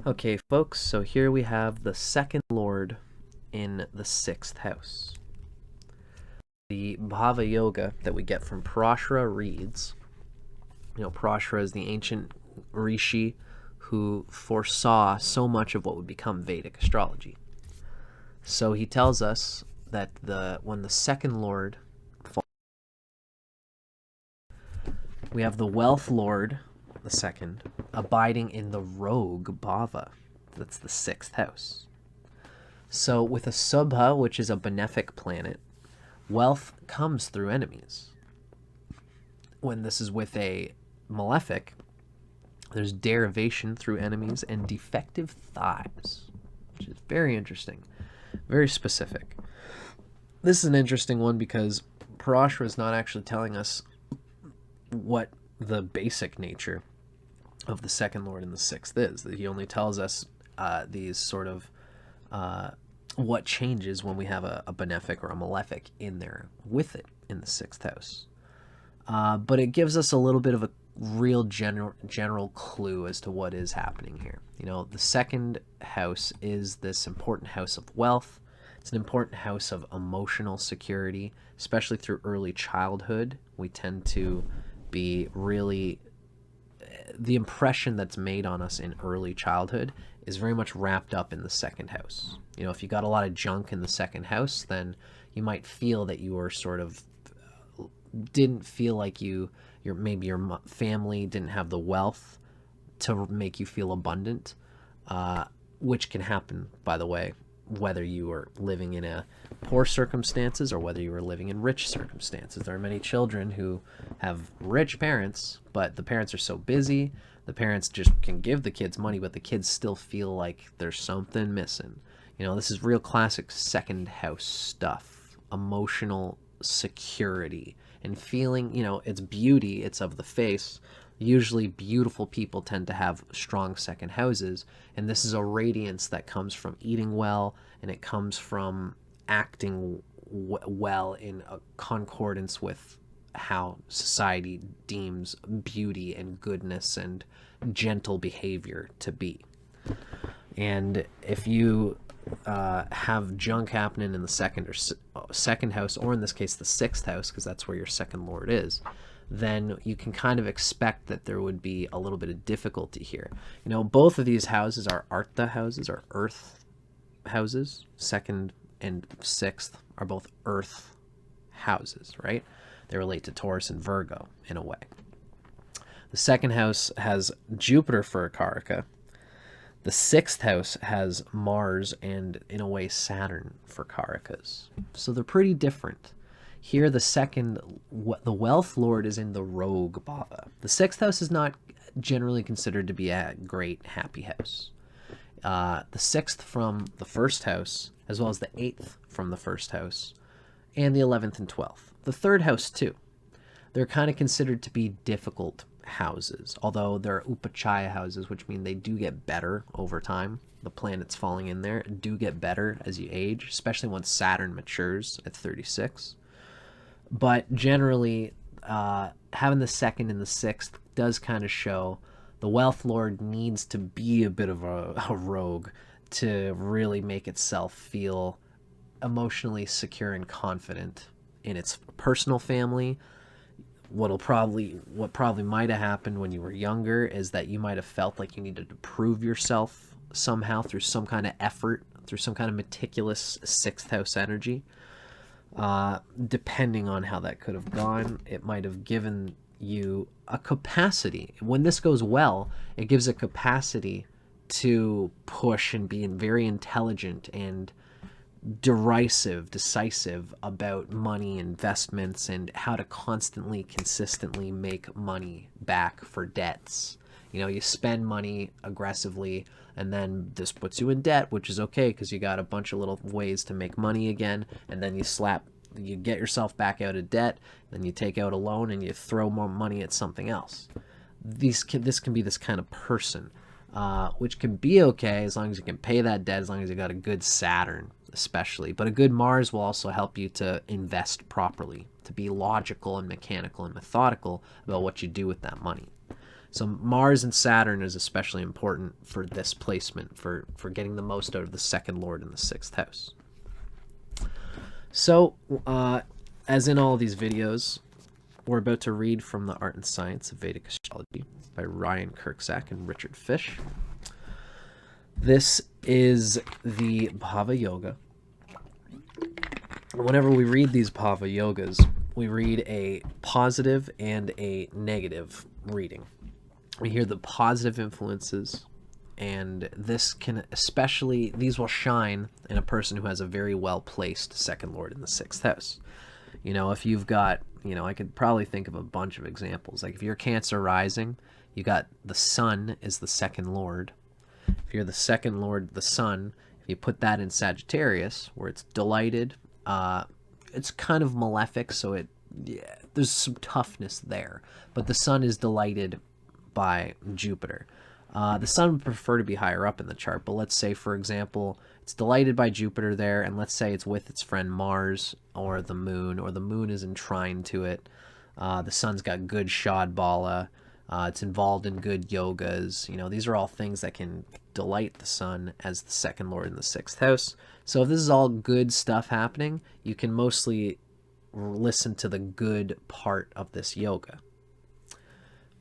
Okay, folks, so here we have the second lord in the sixth house. The Bhava Yoga that we get from Parashara reads, Parashara is the ancient rishi who foresaw so much of what would become Vedic astrology. So he tells us that when the second lord falls, we have the wealth lord, the second, abiding in the rogue Bhava. That's the sixth house. So with a Subha, which is a benefic planet, wealth comes through enemies. When this is with a malefic, there's derivation through enemies and defective thighs, which is very interesting, very specific. This is an interesting one because Parashara is not actually telling us what the basic nature of the second lord and the sixth is. He only tells us these sort of what changes when we have a benefic or a malefic in there with it in the sixth house. But it gives us a little bit of a real general clue as to what is happening here. The second house is this important house of wealth. It's an important house of emotional security, especially through early childhood. We tend to be really... The impression that's made on us in early childhood is very much wrapped up in the second house. If you got a lot of junk in the second house, then you might feel that you were sort of... didn't feel like maybe your family didn't have the wealth to make you feel abundant, which can happen, by the way, whether you were living in poor circumstances or whether you were living in rich circumstances. There are many children who have rich parents, but the parents are so busy, the parents just can give the kids money, but the kids still feel like there's something missing. This is real classic second house stuff, emotional security and feeling, it's beauty, it's of the face. Usually beautiful people tend to have strong second houses, and this is a radiance that comes from eating well, and it comes from acting well in a concordance with how society deems beauty and goodness and gentle behavior to be. And if you have junk happening in the second house, or in this case the sixth house, because that's where your second lord is, then you can kind of expect that there would be a little bit of difficulty here. Both of these houses are Artha houses, or earth houses. Second and sixth are both earth houses, right? They relate to Taurus and Virgo in a way. The second house has Jupiter for a Karaka. The sixth house has Mars and, in a way, Saturn for Karakas. So they're pretty different. Here, the wealth lord is in the rogue Bhava. The sixth house is not generally considered to be a great happy house. The sixth from the first house, as well as the eighth from the first house, and the 11th and 12th. The third house, too. They're kind of considered to be difficult houses, although they're upachaya houses, which mean they do get better over time. The planets falling in there do get better as you age, especially once Saturn matures at 36. But generally, having the second and the sixth does kind of show the wealth lord needs to be a bit of a rogue to really make itself feel emotionally secure and confident in its personal family. What probably might have happened when you were younger is that you might have felt like you needed to prove yourself somehow through some kind of effort, through some kind of meticulous sixth house energy. Depending on how that could have gone, it might have given you a capacity. When this goes well, it gives a capacity to push and be very intelligent and decisive about money, investments, and how to constantly, consistently make money back for debts. You spend money aggressively, and then this puts you in debt, which is okay because you got a bunch of little ways to make money again, and then you get yourself back out of debt, then you take out a loan and you throw more money at something else. This can be this kind of person, which can be okay as long as you can pay that debt, as long as you got a good Saturn especially. But a good Mars will also help you to invest properly, to be logical and mechanical and methodical about what you do with that money. So Mars and Saturn is especially important for this placement, for getting the most out of the second lord in the 6th house. So, as in all these videos, we're about to read from The Art and Science of Vedic Astrology by Ryan Kirksack and Richard Fish. This is the Bhava Yoga. Whenever we read these Bhava Yogas, we read a positive and a negative reading. We hear the positive influences, and this can especially, these will shine in a person who has a very well-placed second lord in the 6th house. You know, if you've got, I could probably think of a bunch of examples. Like if you're Cancer rising, you got the sun is the second lord. If you're the second lord, the sun, if you put that in Sagittarius, where it's delighted, it's kind of malefic, so there's some toughness there. But the sun is delighted by Jupiter. The sun would prefer to be higher up in the chart, but let's say, for example, it's delighted by Jupiter there, and let's say it's with its friend Mars or the moon is enshrined to it. The sun's got good Shadbala. It's involved in good yogas. These are all things that can delight the sun as the second lord in the 6th house. So if this is all good stuff happening, you can mostly listen to the good part of this yoga.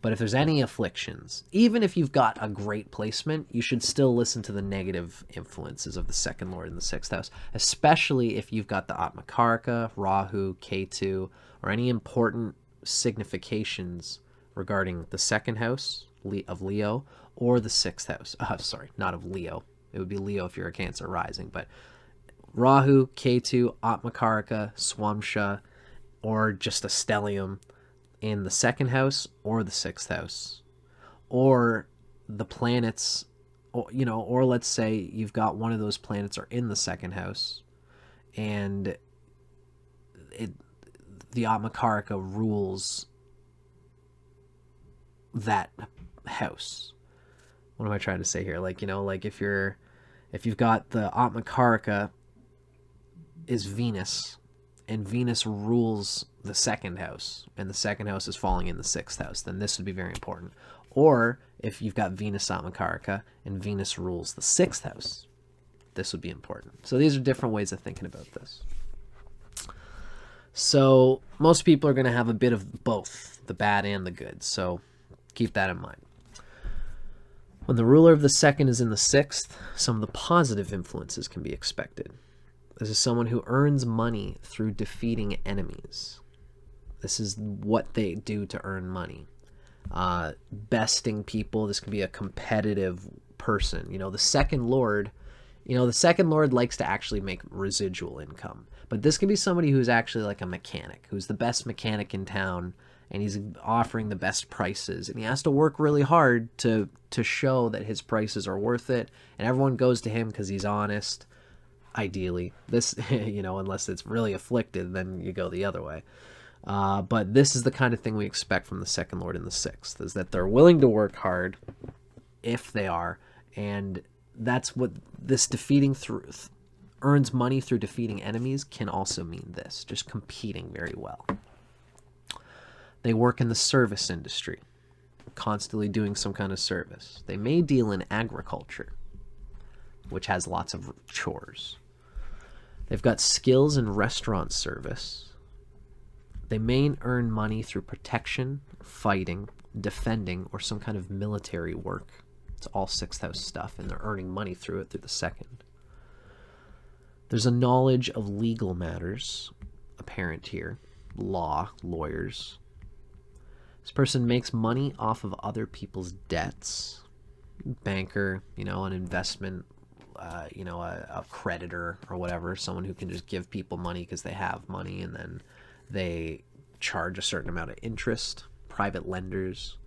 But if there's any afflictions, even if you've got a great placement, you should still listen to the negative influences of the second lord in the 6th house, especially if you've got the Atmakaraka, Rahu, Ketu, or any important significations regarding the 2nd house of Leo or the 6th house. Sorry, not of Leo. It would be Leo if you're a Cancer rising, but Rahu, Ketu, Atmakaraka, Swamsha, or just a stellium in the 2nd house or the 6th house, or the planets, or let's say you've got one of those planets are in the 2nd house, and the Atmakaraka rules that house. What am I trying to say here? Like if you've got the Atmakaraka is Venus, and Venus rules the 2nd house, and the 2nd house is falling in the 6th house, then this would be very important. Or if you've got Venus Atmakaraka and Venus rules the 6th house, this would be important. So these are different ways of thinking about this. So most people are going to have a bit of both, the bad and the good. So keep that in mind. When the ruler of the 2nd is in the 6th, some of the positive influences can be expected. This is someone who earns money through defeating enemies. This is what they do to earn money. Besting people. This can be a competitive person. The second lord, the second lord likes to actually make residual income. But this can be somebody who's actually like a mechanic, who's the best mechanic in town, and he's offering the best prices. And he has to work really hard to show that his prices are worth it. And everyone goes to him because he's honest. Ideally, this, unless it's really afflicted, then you go the other way. But this is the kind of thing we expect from the second lord in the 6th, is that they're willing to work hard if they are. And that's what this defeating through earns money through defeating enemies can also mean this, just competing very well. They work in the service industry, constantly doing some kind of service. They may deal in agriculture, which has lots of chores. They've got skills in restaurant service. They may earn money through protection, fighting, defending, or some kind of military work. It's all 6th house stuff, and they're earning money through it through the 2nd. There's a knowledge of legal matters apparent here. Law, lawyers. This person makes money off of other people's debts. Banker, an investment, a creditor or whatever, someone who can just give people money because they have money, and then they charge a certain amount of interest. Private lenders.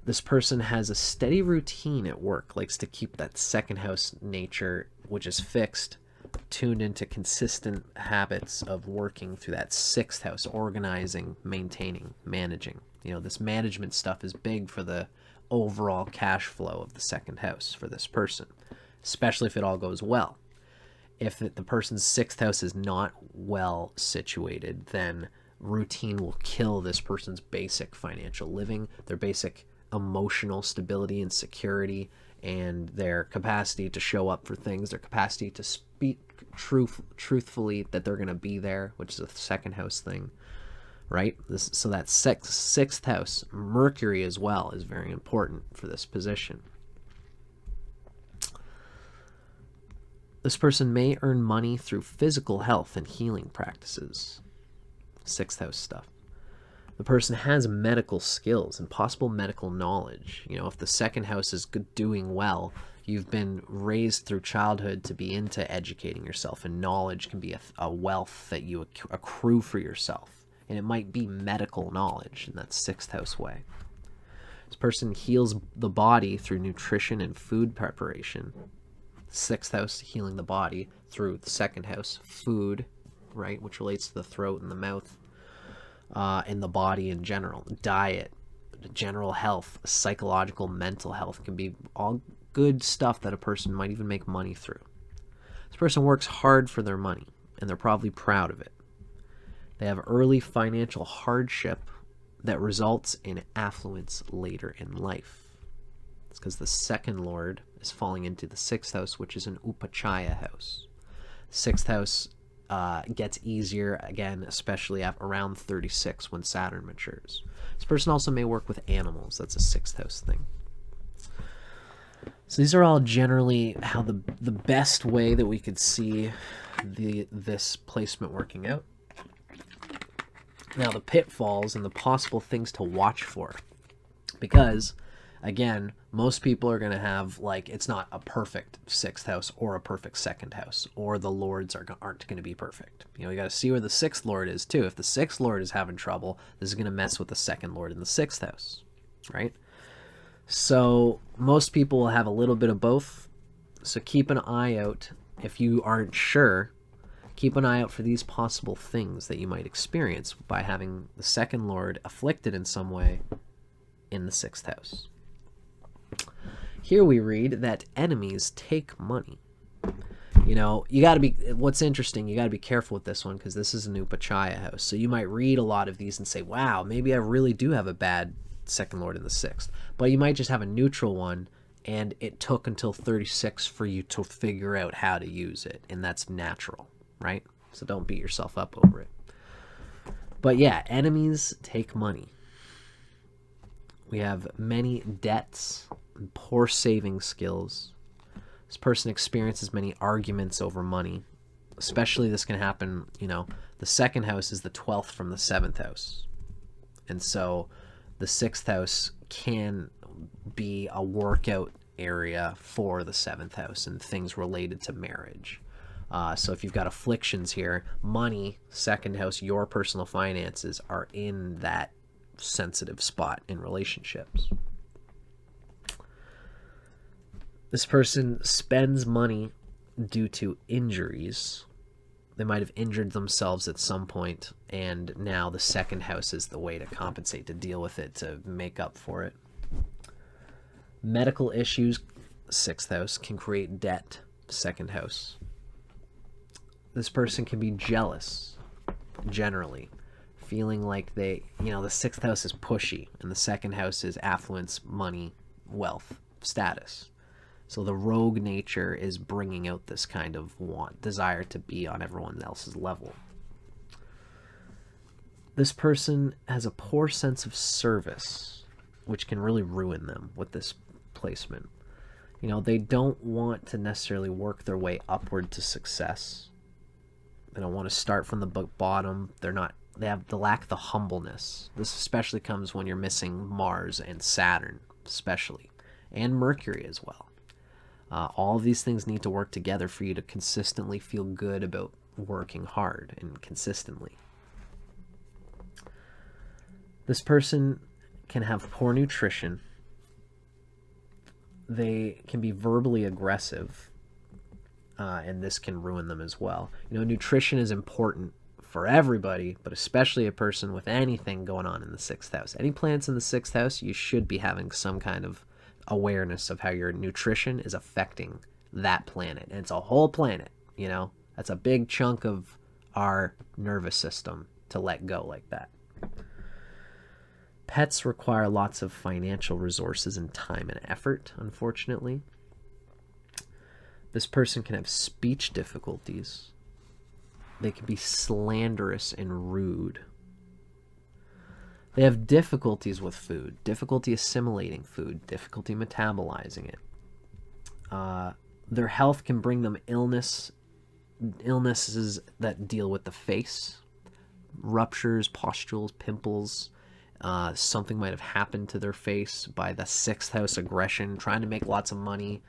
This person has a steady routine at work, likes to keep that 2nd house nature, which is fixed, tuned into consistent habits of working through that 6th house, organizing, maintaining, managing. This management stuff is big for the overall cash flow of the 2nd house for this person, especially if it all goes well. If the person's 6th house is not well situated, then routine will kill this person's basic financial living, their basic emotional stability and security, and their capacity to show up for things, their capacity to speak truthfully that they're going to be there, which is a second house thing, right? So that sixth house, Mercury as well, is very important for this position. This person may earn money through physical health and healing practices. Sixth house stuff. The person has medical skills and possible medical knowledge. You know, if the second house is doing well, you've been raised through childhood to be into educating yourself, and knowledge can be a wealth that you accrue for yourself. And it might be medical knowledge in that sixth house way. This person heals the body through nutrition and food preparation. Sixth house, healing the body through the second house, food, right, which relates to the throat and the mouth, and the body in general. Diet, general health, psychological, mental health can be all good stuff that a person might even make money through. This person works hard for their money, and they're probably proud of it. They have early financial hardship that results in affluence later in life. It's because the second lord is falling into the sixth house, which is an upachaya house. Sixth house gets easier, again, especially around 36 when Saturn matures. This person also may work with animals. That's a sixth house thing. So these are all generally how the best way that we could see this placement working out. Now, the pitfalls and the possible things to watch for. Because, again, most people are going to have, like, it's not a perfect sixth house or a perfect second house, or the lords aren't going to be perfect. You know, you got to see where the sixth lord is, too. If the sixth lord is having trouble, this is going to mess with the second lord in the sixth house, right? So most people will have a little bit of both. So keep an eye out. If you aren't sure, keep an eye out for these possible things that you might experience by having the second lord afflicted in some way in the sixth house. Here we read that enemies take money. You know, you got to be, what's interesting, you got to be careful with this one because this is an upachaya house. So you might read a lot of these and say, wow, maybe I really do have a bad second lord in the sixth. But you might just have a neutral one, and it took until 36 for you to figure out how to use it. And that's natural, right? So don't beat yourself up over it. But yeah, enemies take money. We have many debts, and poor saving skills. This person experiences many arguments over money. Especially this can happen, you know, the second house is the 12th from the 7th house. And so the 6th house can be a workout area for the 7th house and things related to marriage. So if you've got afflictions here, money, second house, your personal finances are in that sensitive spot in relationships. This person spends money due to injuries. They might have injured themselves at some point, and now the second house is the way to compensate, to deal with it, to make up for it. Medical issues, 6th house, can create debt, 2nd house. This person can be jealous, generally, feeling like they, you know, the 6th house is pushy, and the 2nd house is affluence, money, wealth, status. So the rogue nature is bringing out this kind of desire to be on everyone else's level. This person has a poor sense of service, which can really ruin them with this placement. You know, they don't want to necessarily work their way upward to success. They don't want to start from the bottom. They lack the humbleness. This especially comes when you're missing Mars and Saturn, especially, and Mercury as well. All of these things need to work together for you to consistently feel good about working hard and consistently. This person can have poor nutrition. They can be verbally aggressive, and this can ruin them as well. You know, nutrition is important for everybody, but especially a person with anything going on in the 6th house. Any planets in the 6th house, you should be having some kind of awareness of how your nutrition is affecting that planet. And it's a whole planet, you know. That's a big chunk of our nervous system to let go like that. Pets require lots of financial resources and time and effort, unfortunately. This person can have speech difficulties. They can be slanderous and rude. They have difficulties with food, difficulty assimilating food, difficulty metabolizing it. Their health can bring them illnesses that deal with the face, ruptures, pustules, pimples. Something might have happened to their face by the 6th house aggression, trying to make lots of money,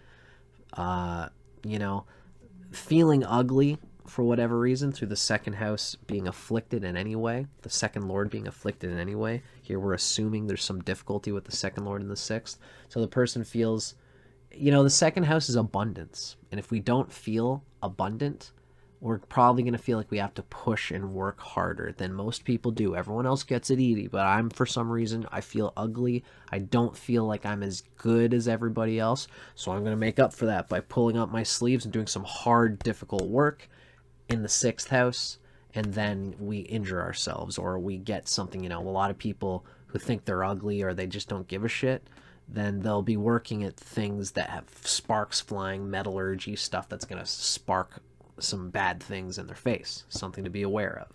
feeling ugly for whatever reason through the 2nd house being afflicted in any way, the 2nd lord being afflicted in any way. Here we're assuming there's some difficulty with the 2nd lord in the 6th. So the person feels, the 2nd house is abundance. And if we don't feel abundant, we're probably going to feel like we have to push and work harder than most people do. Everyone else gets it easy, but for some reason, I feel ugly. I don't feel like I'm as good as everybody else. So I'm going to make up for that by pulling up my sleeves and doing some hard, difficult work in the 6th house, and then we injure ourselves, or we get something, a lot of people who think they're ugly or they just don't give a shit, then they'll be working at things that have sparks flying, metallurgy, stuff that's going to spark some bad things in their face, something to be aware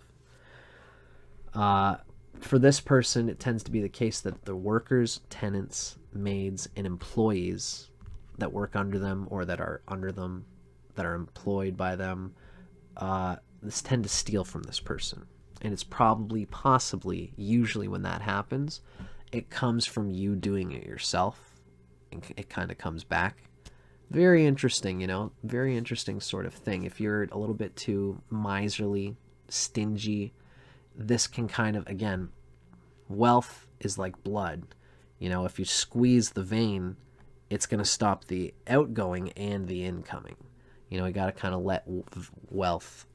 of. For this person, it tends to be the case that the workers, tenants, maids, and employees that work under them or that are under them, that are employed by them, this tend to steal from this person. And it's probably, possibly, usually when that happens, it comes from you doing it yourself. It kind of comes back. Very interesting, very interesting sort of thing. If you're a little bit too miserly, stingy, this can kind of, again, wealth is like blood. If you squeeze the vein, it's going to stop the outgoing and the incoming. You got to kind of let wealth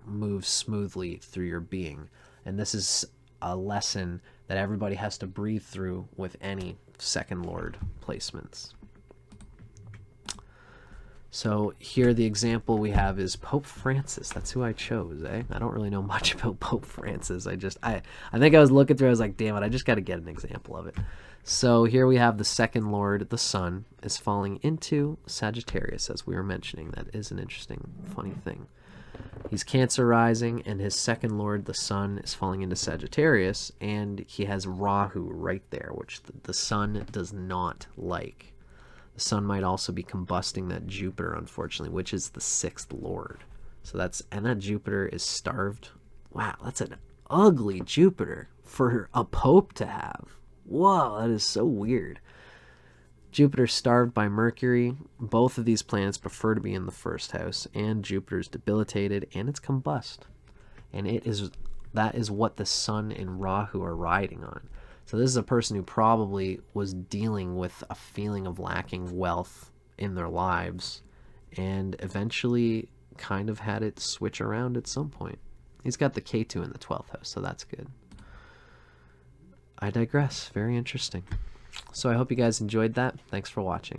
move smoothly through your being. And this is a lesson that everybody has to breathe through with any 2nd lord placements. So here the example we have is Pope Francis. That's who I chose, eh? I don't really know much about Pope Francis. I think I was looking through, I was like, damn it, I just got to get an example of it. So here we have the 2nd lord, the sun, is falling into Sagittarius, as we were mentioning. That is an interesting, funny thing. He's Cancer rising, and his 2nd lord, the sun, is falling into Sagittarius, and he has Rahu right there, which the sun does not like. The sun might also be combusting that Jupiter, unfortunately, which is the 6th lord. So that Jupiter is starved. Wow, that's an ugly Jupiter for a pope to have. Whoa, that is so weird. Jupiter's starved by Mercury. Both of these planets prefer to be in the 1st house, and Jupiter's debilitated, and it's combust. And that is what the sun and Rahu are riding on. So this is a person who probably was dealing with a feeling of lacking wealth in their lives, and eventually kind of had it switch around at some point. He's got the K2 in the 12th house, so that's good. I digress. Very interesting. So I hope you guys enjoyed that. Thanks for watching.